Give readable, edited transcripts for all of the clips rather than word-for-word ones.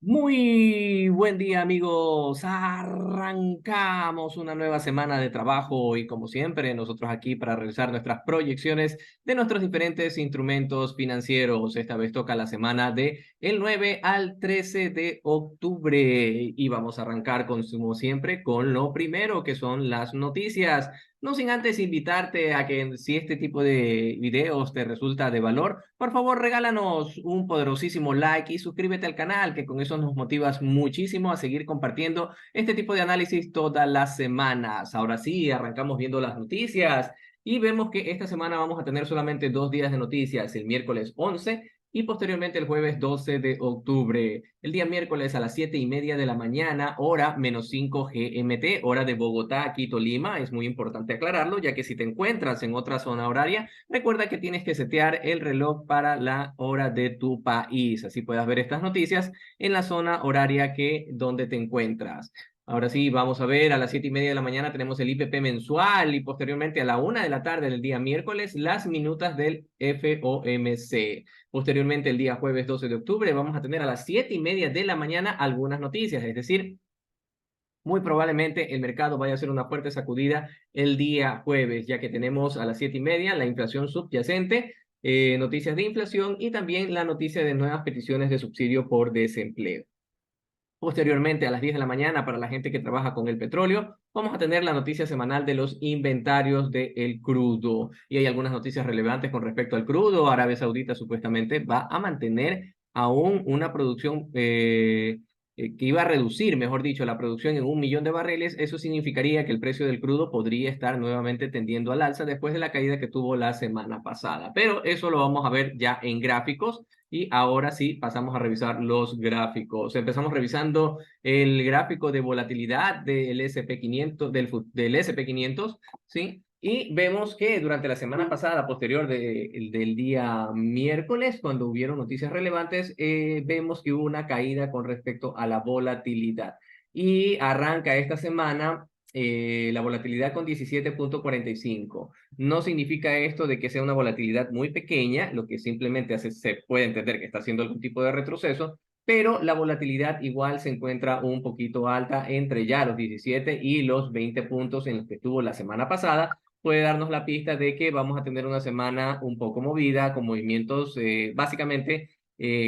Muy buen día, amigos. Arrancamos una nueva semana de trabajo y como siempre, nosotros aquí para realizar nuestras proyecciones de nuestros diferentes instrumentos financieros. Esta vez toca la semana de el 9 al 13 de octubre y vamos a arrancar como siempre con lo primero que son las noticias. No sin antes invitarte a que si este tipo de videos te resulta de valor, por favor regálanos un poderosísimo like y suscríbete al canal, que con eso nos motivas muchísimo a seguir compartiendo este tipo de análisis todas las semanas. Ahora sí, arrancamos viendo las noticias y vemos que esta semana vamos a tener solamente 2 días de noticias, el miércoles 11 y posteriormente el jueves 12 de octubre. El día miércoles a las 7:30 de la mañana, hora -5 GMT, hora de Bogotá, Quito, Lima. Es muy importante aclararlo, ya que si te encuentras en otra zona horaria, recuerda que tienes que setear el reloj para la hora de tu país. Así puedas ver estas noticias en la zona horaria donde te encuentras. Ahora sí, vamos a ver, a las 7:30 de la mañana tenemos el IPP mensual y posteriormente a la 1 de la tarde del día miércoles las minutas del FOMC. Posteriormente, el día jueves 12 de octubre, vamos a tener a las 7:30 de la mañana algunas noticias, es decir, muy probablemente el mercado vaya a hacer una fuerte sacudida el día jueves, ya que tenemos a las 7:30 la inflación subyacente, noticias de inflación y también la noticia de nuevas peticiones de subsidio por desempleo. Posteriormente, a las 10 de la mañana, para la gente que trabaja con el petróleo, vamos a tener la noticia semanal de los inventarios del crudo. Y hay algunas noticias relevantes con respecto al crudo. Arabia Saudita supuestamente va a mantener aún una producción que iba a reducir, mejor dicho, la producción en 1 millón de barriles. Eso significaría que el precio del crudo podría estar nuevamente tendiendo al alza después de la caída que tuvo la semana pasada. Pero eso lo vamos a ver ya en gráficos. Y ahora sí, pasamos a revisar los gráficos. Empezamos revisando el gráfico de volatilidad del SP500, del SP500, ¿sí? Y vemos que durante la semana pasada, posterior del día miércoles, cuando hubieron noticias relevantes, vemos que hubo una caída con respecto a la volatilidad. Y arranca esta semana la volatilidad con 17,45. No significa esto de que sea una volatilidad muy pequeña, lo que simplemente se puede entender que está haciendo algún tipo de retroceso, pero la volatilidad igual se encuentra un poquito alta entre ya los 17 y los 20 puntos en los que estuvo la semana pasada. Puede darnos la pista de que vamos a tener una semana un poco movida, con movimientos básicamente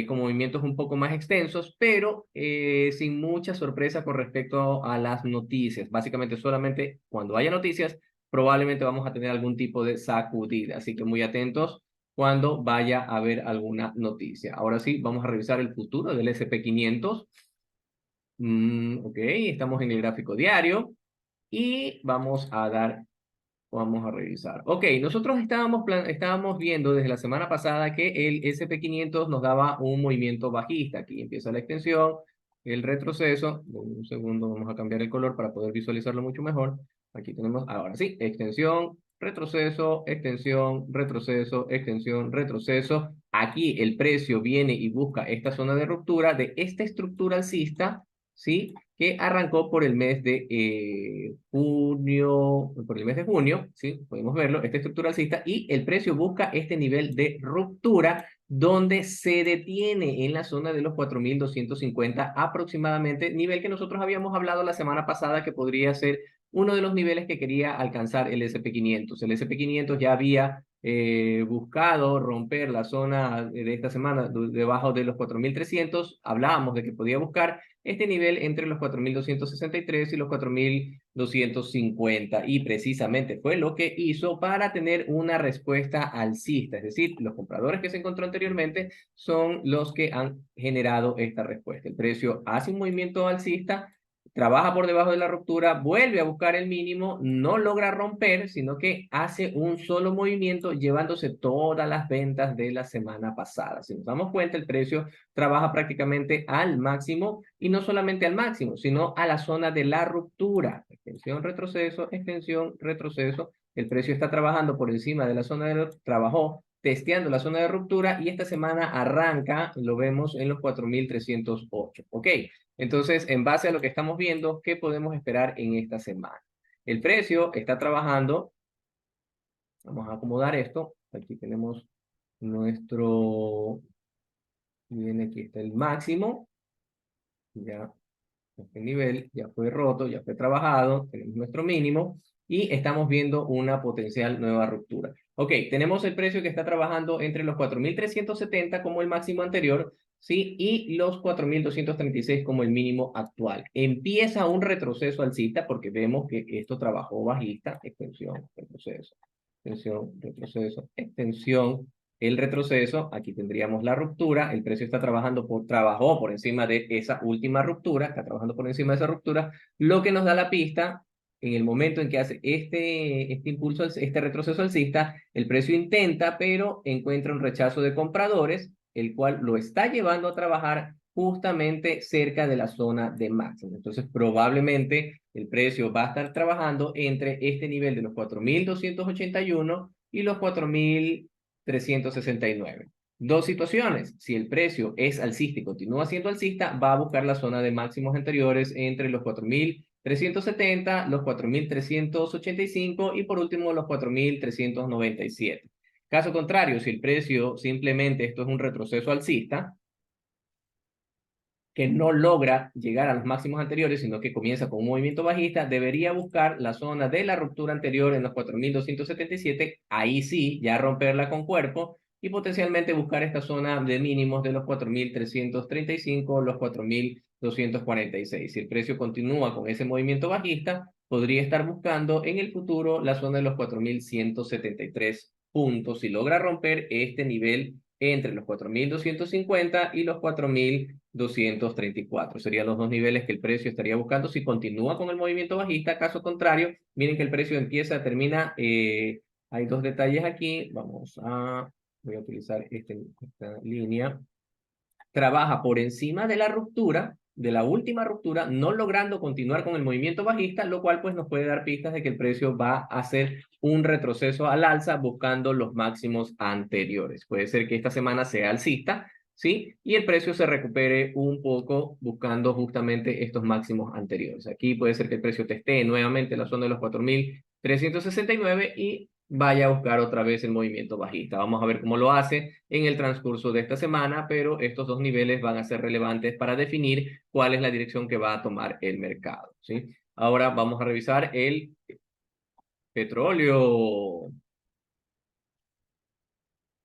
con movimientos un poco más extensos, pero sin mucha sorpresa con respecto a las noticias. Básicamente solamente cuando haya noticias probablemente vamos a tener algún tipo de sacudida. Así que muy atentos cuando vaya a haber alguna noticia. Ahora sí, vamos a revisar el futuro del SP500. Ok, estamos en el gráfico diario y vamos a revisar. Ok, nosotros estábamos viendo desde la semana pasada que el SP500 nos daba un movimiento bajista. Aquí empieza la extensión, el retroceso. Un segundo, vamos a cambiar el color para poder visualizarlo mucho mejor. Aquí tenemos, ahora sí, extensión, retroceso, extensión, retroceso, extensión, retroceso. Aquí el precio viene y busca esta zona de ruptura de esta estructura alcista, ¿sí? Que arrancó por el mes de junio, por el mes de junio, ¿sí? Podemos verlo, esta estructura alcista, y el precio busca este nivel de ruptura donde se detiene en la zona de los 4.250 aproximadamente, nivel que nosotros habíamos hablado la semana pasada que podría ser uno de los niveles que quería alcanzar el SP500. El SP500 ya había buscado romper la zona de esta semana debajo de los 4.300. Hablábamos de que podía buscar este nivel entre los 4.263 y los 4.250, y precisamente fue lo que hizo para tener una respuesta alcista, es decir, los compradores que se encontró anteriormente son los que han generado esta respuesta. El precio hace un movimiento alcista, trabaja por debajo de la ruptura, vuelve a buscar el mínimo, no logra romper, sino que hace un solo movimiento llevándose todas las ventas de la semana pasada. Si nos damos cuenta, el precio trabaja prácticamente al máximo, y no solamente al máximo, sino a la zona de la ruptura. Extensión, retroceso, extensión, retroceso. El precio está trabajando por encima de la zona trabajó testeando la zona de ruptura y esta semana arranca, lo vemos en los 4.308. Ok, entonces en base a lo que estamos viendo, ¿qué podemos esperar en esta semana? El precio está trabajando, vamos a acomodar esto, aquí tenemos nuestro, viene aquí está el máximo, Ya este nivel ya fue roto, ya fue trabajado, tenemos nuestro mínimo y estamos viendo una potencial nueva ruptura. Ok, tenemos el precio que está trabajando entre los 4.370 como el máximo anterior, ¿sí? Y los 4.236 como el mínimo actual. Empieza un retroceso alcista porque vemos que esto trabajó bajista, extensión, retroceso, extensión, retroceso, extensión, el retroceso, aquí tendríamos la ruptura, el precio está trabajó por encima de esa última ruptura, está trabajando por encima de esa ruptura, lo que nos da la pista, en el momento en que hace este impulso, este retroceso alcista, el precio intenta, pero encuentra un rechazo de compradores, el cual lo está llevando a trabajar justamente cerca de la zona de máximo. Entonces, probablemente el precio va a estar trabajando entre este nivel de los 4.281 y los 4.369. Dos situaciones. Si el precio es alcista y continúa siendo alcista, va a buscar la zona de máximos anteriores entre los 4.370, los 4.385 y por último los 4.397. Caso contrario, si el precio simplemente esto es un retroceso alcista, que no logra llegar a los máximos anteriores, sino que comienza con un movimiento bajista, debería buscar la zona de la ruptura anterior en los 4.277, ahí sí, ya romperla con cuerpo, y potencialmente buscar esta zona de mínimos de los 4.335, los 4.246. Si el precio continúa con ese movimiento bajista, podría estar buscando en el futuro la zona de los 4.173 puntos. Si logra romper este nivel entre los 4.250 y los 4.234. Serían los dos niveles que el precio estaría buscando si continúa con el movimiento bajista. Caso contrario, miren que el precio empieza, termina, hay dos detalles aquí. Voy a utilizar esta línea. Trabaja por encima de la ruptura, de la última ruptura, no logrando continuar con el movimiento bajista, lo cual pues nos puede dar pistas de que el precio va a hacer un retroceso al alza buscando los máximos anteriores. Puede ser que esta semana sea alcista, ¿sí? Y el precio se recupere un poco buscando justamente estos máximos anteriores. Aquí puede ser que el precio testee nuevamente la zona de los 4.369 y vaya a buscar otra vez el movimiento bajista. Vamos a ver cómo lo hace en el transcurso de esta semana, pero estos dos niveles van a ser relevantes para definir cuál es la dirección que va a tomar el mercado, ¿sí? Ahora vamos a revisar el petróleo.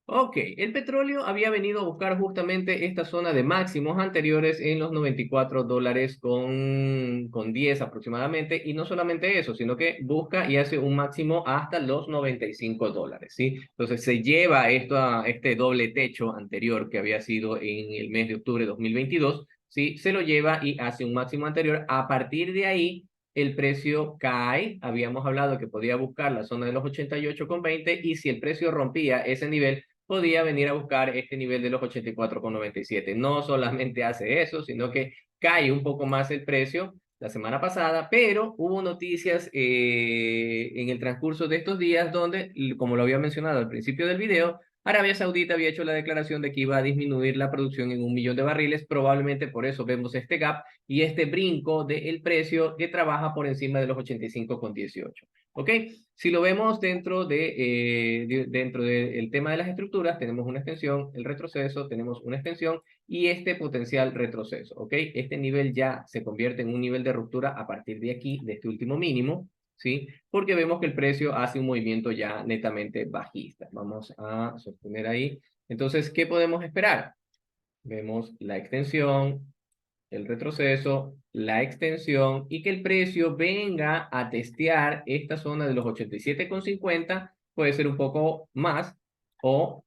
Ok, el petróleo había venido a buscar justamente esta zona de máximos anteriores en los $94 con 10 aproximadamente, y no solamente eso, sino que busca y hace un máximo hasta los $95, ¿sí? Entonces se lleva esto a este doble techo anterior que había sido en el mes de octubre de 2022, ¿sí? Se lo lleva y hace un máximo anterior. A partir de ahí, el precio cae, habíamos hablado que podía buscar la zona de los 88,20 y si el precio rompía ese nivel, podía venir a buscar este nivel de los 84,97. No solamente hace eso, sino que cae un poco más el precio la semana pasada, pero hubo noticias en el transcurso de estos días donde, como lo había mencionado al principio del video, Arabia Saudita había hecho la declaración de que iba a disminuir la producción en 1 millón de barriles, probablemente por eso vemos este gap y este brinco del precio que trabaja por encima de los 85,18. ¿Ok? Si lo vemos dentro del tema de las estructuras, tenemos una extensión, el retroceso, tenemos una extensión y este potencial retroceso, ¿ok? Este nivel ya se convierte en un nivel de ruptura a partir de aquí, de este último mínimo, ¿sí? Porque vemos que el precio hace un movimiento ya netamente bajista. Vamos a sostener ahí. Entonces, ¿qué podemos esperar? Vemos la extensión, el retroceso, la extensión y que el precio venga a testear esta zona de los 87,50, puede ser un poco más, o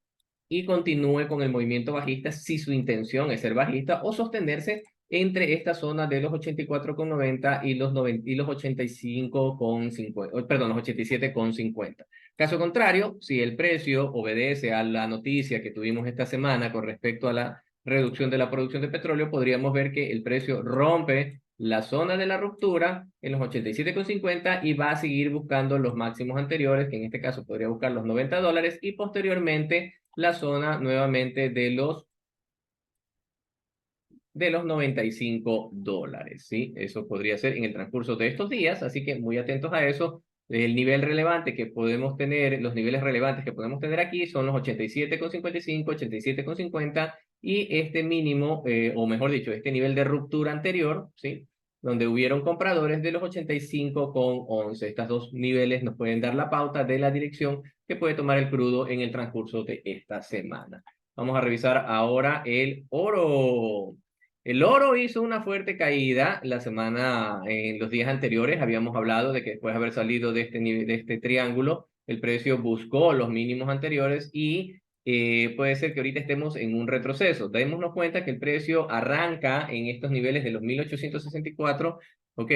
y continúe con el movimiento bajista si su intención es ser bajista o sostenerse entre esta zona de los 84,90 y los 90, y los 85,50, perdón, los 87,50. Caso contrario, si el precio obedece a la noticia que tuvimos esta semana con respecto a la reducción de la producción de petróleo, podríamos ver que el precio rompe la zona de la ruptura en los 87,50 y va a seguir buscando los máximos anteriores, que en este caso podría buscar los $90 y posteriormente la zona nuevamente de los $95, ¿sí? Eso podría ser en el transcurso de estos días, así que muy atentos a eso. El nivel relevante que podemos tener, los niveles relevantes que podemos tener aquí son los 87,55, 87,50 y este mínimo, o mejor dicho, este nivel de ruptura anterior, ¿sí? Donde hubieron compradores de los 85,11. Estos dos niveles nos pueden dar la pauta de la dirección que puede tomar el crudo en el transcurso de esta semana. Vamos a revisar ahora el oro. El oro hizo una fuerte caída la semana, en los días anteriores. Habíamos hablado de que después de haber salido de este nivel, de este triángulo, el precio buscó los mínimos anteriores y puede ser que ahorita estemos en un retroceso. Démonos cuenta que el precio arranca en estos niveles de los 1864. Ok,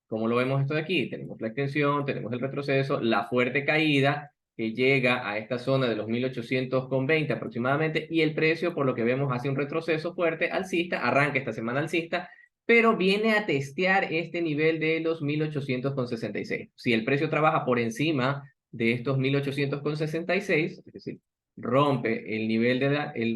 ¿cómo lo vemos esto de aquí? Tenemos la extensión, tenemos el retroceso, la fuerte caída que llega a esta zona de los 1820 aproximadamente, y el precio, por lo que vemos, hace un retroceso fuerte alcista, arranca esta semana alcista, pero viene a testear este nivel de los 1866. Si el precio trabaja por encima de estos 1866, es decir, rompe el nivel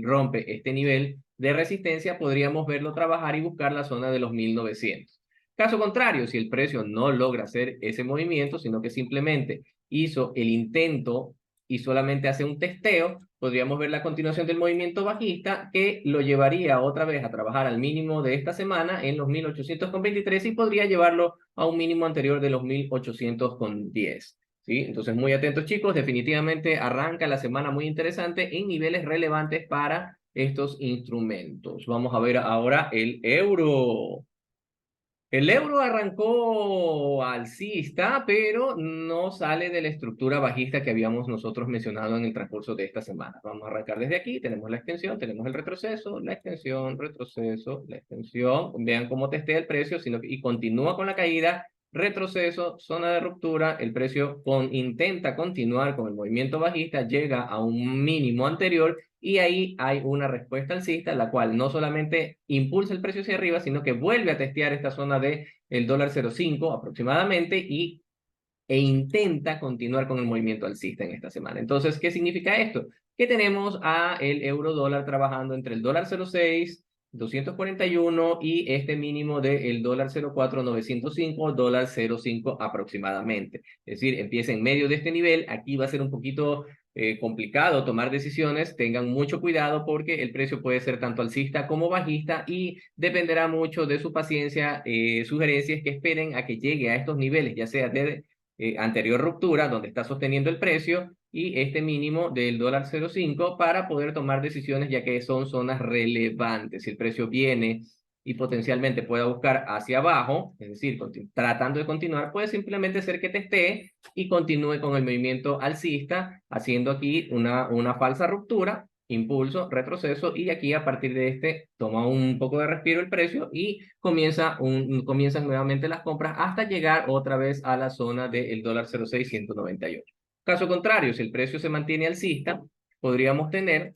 rompe este nivel de resistencia, podríamos verlo trabajar y buscar la zona de los 1900. Caso contrario, si el precio no logra hacer ese movimiento, sino que simplemente hizo el intento y solamente hace un testeo, podríamos ver la continuación del movimiento bajista que lo llevaría otra vez a trabajar al mínimo de esta semana en los 1823 y podría llevarlo a un mínimo anterior de los 1810. ¿Sí? Entonces, muy atentos, chicos. Definitivamente arranca la semana muy interesante en niveles relevantes para estos instrumentos. Vamos a ver ahora el euro. El euro arrancó alcista, pero no sale de la estructura bajista que habíamos nosotros mencionado en el transcurso de esta semana. Vamos a arrancar desde aquí. Tenemos la extensión, tenemos el retroceso, la extensión, retroceso, la extensión. Vean cómo testea el precio y continúa con la caída. Retroceso, zona de ruptura, el precio intenta continuar con el movimiento bajista, llega a un mínimo anterior y ahí hay una respuesta alcista, la cual no solamente impulsa el precio hacia arriba, sino que vuelve a testear esta zona de el dólar 0,5 aproximadamente e intenta continuar con el movimiento alcista en esta semana. Entonces, ¿qué significa esto? Que tenemos a el euro dólar trabajando entre el dólar 0,6, 241 y este mínimo del dólar 0,4, 905, dólar 0,5 aproximadamente. Es decir, empieza en medio de este nivel. Aquí va a ser un poquito complicado tomar decisiones. Tengan mucho cuidado porque el precio puede ser tanto alcista como bajista y dependerá mucho de su paciencia. Sugerencias que esperen a que llegue a estos niveles, ya sea de anterior ruptura, donde está sosteniendo el precio, y este mínimo del dólar 0,5 para poder tomar decisiones, ya que son zonas relevantes. Si el precio viene y potencialmente pueda buscar hacia abajo, es decir, tratando de continuar, puede simplemente ser que testee y continúe con el movimiento alcista, haciendo aquí una falsa ruptura, impulso, retroceso, y aquí a partir de este toma un poco de respiro el precio y comienzan nuevamente las compras hasta llegar otra vez a la zona del dólar 0,698. Caso contrario, si el precio se mantiene alcista, podríamos tener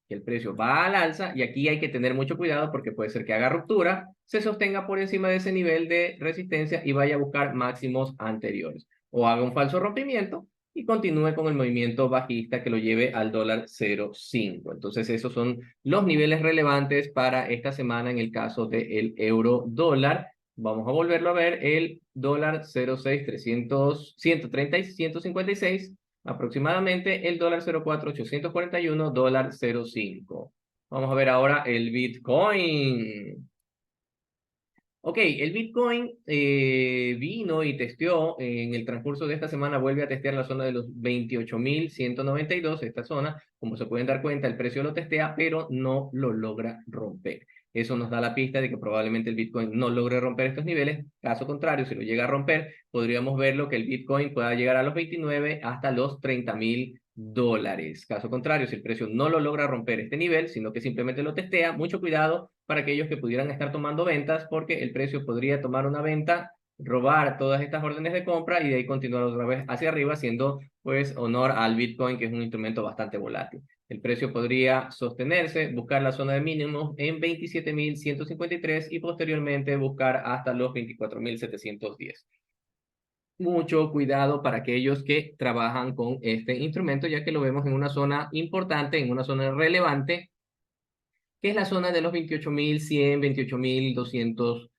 que el precio va al alza y aquí hay que tener mucho cuidado porque puede ser que haga ruptura, se sostenga por encima de ese nivel de resistencia y vaya a buscar máximos anteriores, o haga un falso rompimiento y continúe con el movimiento bajista que lo lleve al dólar 0,5. Entonces esos son los niveles relevantes para esta semana en el caso del euro dólar. Vamos a volverlo a ver, el dólar 0,6, 156 aproximadamente, el dólar 0,4841, dólar 0,5. Vamos a ver ahora el Bitcoin. Ok, el Bitcoin vino y testeó en el transcurso de esta semana, vuelve a testear la zona de los 28.192, esta zona. Como se pueden dar cuenta, el precio lo testea, pero no lo logra romper. Eso nos da la pista de que probablemente el Bitcoin no logre romper estos niveles. Caso contrario, si lo llega a romper, podríamos verlo que el Bitcoin pueda llegar a los 29 hasta los $30.000. Caso contrario, si el precio no lo logra romper este nivel, sino que simplemente lo testea, mucho cuidado para aquellos que pudieran estar tomando ventas, porque el precio podría tomar una venta, robar todas estas órdenes de compra y de ahí continuar otra vez hacia arriba, haciendo pues honor al Bitcoin, que es un instrumento bastante volátil. El precio podría sostenerse, buscar la zona de mínimos en 27.153 y posteriormente buscar hasta los 24.710. Mucho cuidado para aquellos que trabajan con este instrumento, ya que lo vemos en una zona importante, en una zona relevante, que es la zona de los 28.100, 28.200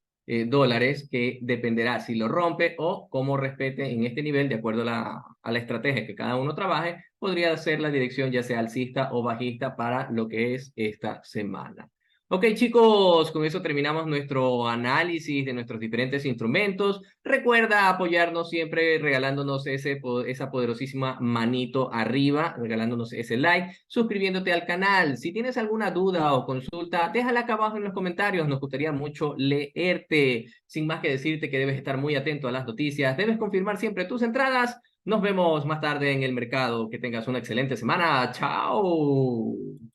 dólares, que dependerá si lo rompe o cómo respete en este nivel, de acuerdo a la estrategia que cada uno trabaje, podría ser la dirección ya sea alcista o bajista para lo que es esta semana. Ok, chicos, con eso terminamos nuestro análisis de nuestros diferentes instrumentos. Recuerda apoyarnos siempre regalándonos esa poderosísima manito arriba, regalándonos ese like, suscribiéndote al canal. Si tienes alguna duda o consulta, déjala acá abajo en los comentarios. Nos gustaría mucho leerte. Sin más que decirte que debes estar muy atento a las noticias, debes confirmar siempre tus entradas. Nos vemos más tarde en el mercado. Que tengas una excelente semana. Chao.